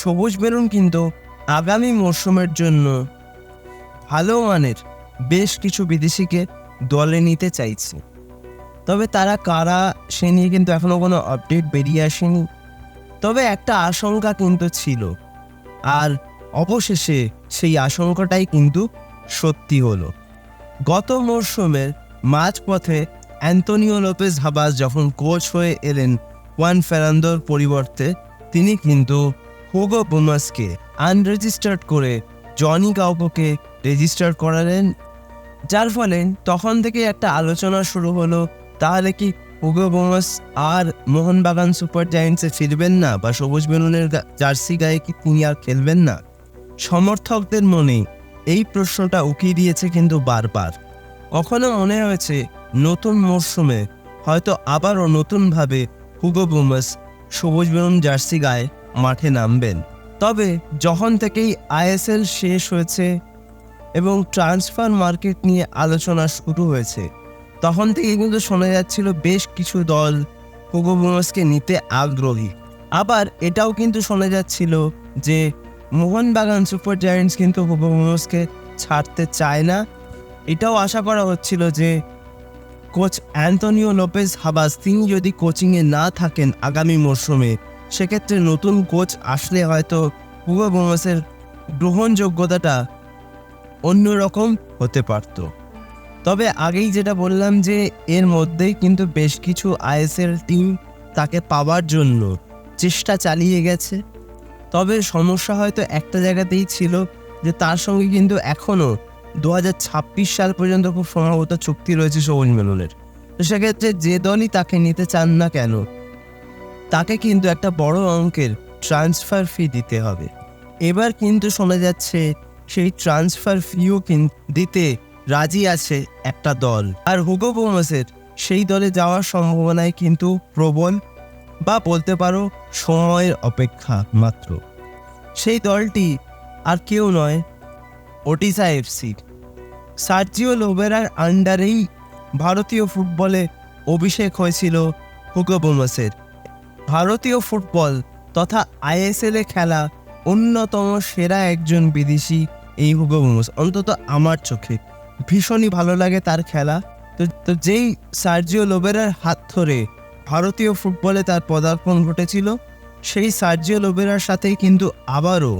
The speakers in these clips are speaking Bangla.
সবুজ বেলুন কিন্তু আগামী মরশুমের জন্য ভালো মানের বেশ কিছু বিদেশিকে দলে নিতে চাইছে। তবে তারা কারা সে নিয়ে কিন্তু এখনও কোনো আপডেট বেরিয়ে আসেনি। তবে একটা আশঙ্কা কিন্তু ছিল, আর অবশেষে সেই আশঙ্কাটাই কিন্তু সত্যি হলো। গত মরশুমের মাঝপথে অ্যান্তোনিও লোপেজ হাবাস যখন কোচ হয়ে এলেন ওয়ান ফেরান্দোর পরিবর্তে, তিনি কিন্তু হুগো বোমাসকে আনরেজিস্টার্ড করে জনি কাউকোকে রেজিস্টার করালেন, যার ফলে তখন থেকে একটা আলোচনা শুরু হলো, তাহলে কি হুগো বোমাস আর মোহনবাগান সুপার জায়ান্টসে ফিরবেন না, বা সবুজ বেলুনের জার্সি গায়ে কি তিনি আর খেলবেন না? সমর্থকদের মনে এই প্রশ্নটা উকিয়ে দিয়েছে কিন্তু বারবার। কখনো মনে হয়েছে নতুন মরশুমে হয়তো আবারও নতুনভাবে হুগো বোমাস সবুজ বেলুন জার্সি গায়ে মাঠে নামবেন। তবে যখন থেকেই আইএসএল শেষ হয়েছে এবং ট্রান্সফার মার্কেট নিয়ে আলোচনা শুরু হয়েছে, তখন থেকে কিন্তু শোনা যাচ্ছিল বেশ কিছু দল হুগো বোমাসকে নিতে আগ্রহী। আবার এটাও কিন্তু শোনা যাচ্ছিল যে মোহনবাগান সুপার জায়ান্টস কিন্তু হুগো বোমাসকে ছাড়তে চায় না। এটাও আশা করা হচ্ছিল যে কোচ অ্যান্তোনিও লোপেজ হাবাস তিনি যদি কোচিংয়ে না থাকেন আগামী মরশুমে, সেক্ষেত্রে নতুন কোচ আসলে হয়তো হুগো বোমাসের গ্রহণযোগ্যতাটা অন্যরকম হতে পারত। তবে আগেই যেটা বললাম যে এর মধ্যেই কিন্তু বেশ কিছু আইএসএল টিম তাকে পাওয়ার জন্য চেষ্টা চালিয়ে গেছে। তবে সমস্যা হয়তো একটা জায়গাতেই ছিল, যে তার সঙ্গে কিন্তু এখনও 2026 সাল পর্যন্ত খুব সম্ভবত চুক্তি রয়েছে সবুজ বেলুনের। তো সেক্ষেত্রে যে দলই তাকে নিতে চান না কেন, তাকে কিন্তু একটা বড় অঙ্কের ট্রান্সফার ফি দিতে হবে। এবার কিন্তু শোনা যাচ্ছে সেই ট্রান্সফার ফিও দিতে রাজি আছে একটা দল, আর হুগো বোমাসের সেই দলে যাওয়ার সম্ভাবনায় কিন্তু প্রবল, বা বলতে পারো সময়ের অপেক্ষা মাত্র। সেই দলটি আর কেউ নয়, ওটিসা এফসি। সার্জিও লোবেরার আন্ডারেই ভারতীয় ফুটবলে অভিষেক হয়েছিল হুগো বোমাসের। ভারতীয় ফুটবল তথা আইএসএলে খেলা অন্যতম সেরা একজন বিদেশি এই হুগো বোমাস, অন্তত আমার চোখে ভীষণই ভালো লাগে তার খেলা। তো যেই সার্জিও লোবেরার হাত ধরে ভারতীয় ফুটবলে তার পদার্পণ ঘটেছিল, সেই সার্জিও লোবেরার সাথেই কিন্তু আবারও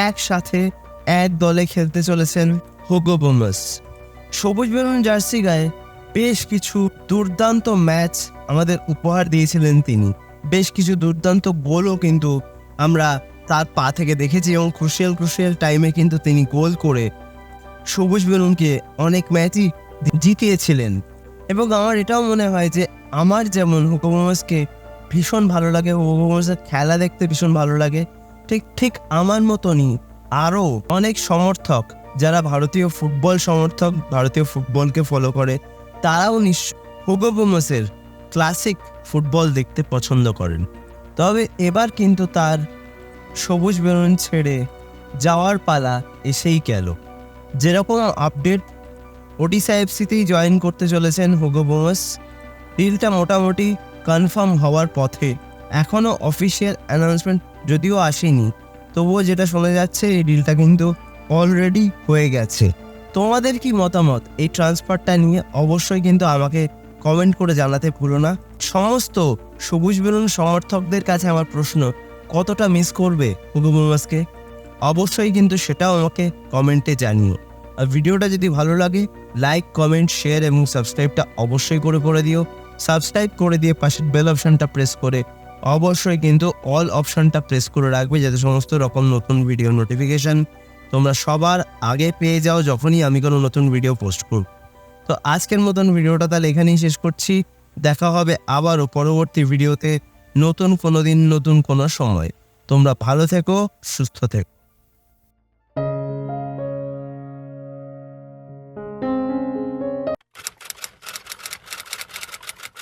একসাথে এক দলে খেলতে চলেছেন হুগো বোমাস। সবুজ বেলুন জার্সি গায়ে বেশ কিছু দুর্দান্ত ম্যাচ আমাদের উপহার দিয়েছিলেন তিনি। বেশ কিছু দুর্দান্ত গোলও কিন্তু আমরা তার পা থেকে দেখেছি, এবং ক্রুশিয়াল টাইমে কিন্তু তিনি গোল করে সবুজ বেলুনকে অনেক ম্যাচই জিতিয়েছিলেন। এবং আমার এটাও মনে হয় যে আমার যেমন হুগো বোমাসকে ভীষণ ভালো লাগে, হুগো বোমাসের খেলা দেখতে ভীষণ ভালো লাগে, ঠিক আমার মতনই আরও অনেক সমর্থক যারা ভারতীয় ফুটবল সমর্থক, ভারতীয় ফুটবলকে ফলো করে, তারাও হুগো বোমাসের ক্লাসিক ফুটবল দেখতে পছন্দ করেন। তবে এবার কিন্তু তার সবুজ বেলুন ছেড়ে যাওয়ার পালা এসেই গেল। যেরকম আপডেট, ওডিশা এফসিতেই জয়েন করতে চলেছেন হুগো বোমাস। ডিলটা মোটামুটি কনফার্ম হওয়ার পথে, এখনও অফিসিয়াল অ্যানাউন্সমেন্ট যদিও আসেনি, তবুও যেটা শোনা যাচ্ছে এই ডিলটা কিন্তু অলরেডি হয়ে গেছে। তোমাদের কি মতামত এই ট্রান্সফারটা নিয়ে? অবশ্যই কিন্তু আমাকে কমেন্ট করে জানাতে ভুলো না। সমস্ত সবুজ বেলুন সমর্থকদের কাছে আমার প্রশ্ন, কতটা মিস করবে হুগো বোমাসকে? অবশ্যই কিন্তু সেটাও আমাকে কমেন্টে জানিও। আর ভিডিওটা যদি ভালো লাগে, লাইক, কমেন্ট, শেয়ার এবং সাবস্ক্রাইবটা অবশ্যই করে দিও। সাবস্ক্রাইব করে দিয়ে পাশের বেল অপশানটা প্রেস করে অবশ্যই কিন্তু অল অপশানটা প্রেস করে রাখবে, যাতে সমস্ত রকম নতুন ভিডিও নোটিফিকেশান তোমরা সবার আগে পেয়ে যাও যখনই আমি কোনো নতুন ভিডিও পোস্ট করব। তো আজকের মতন ভিডিওটা তাহলে এখানেই শেষ করছি। দেখা হবে আবারও পরবর্তী ভিডিওতে, নতুন কোনো দিন, নতুন কোনো সময়। তোমরা ভালো থেকো, সুস্থ থেকো।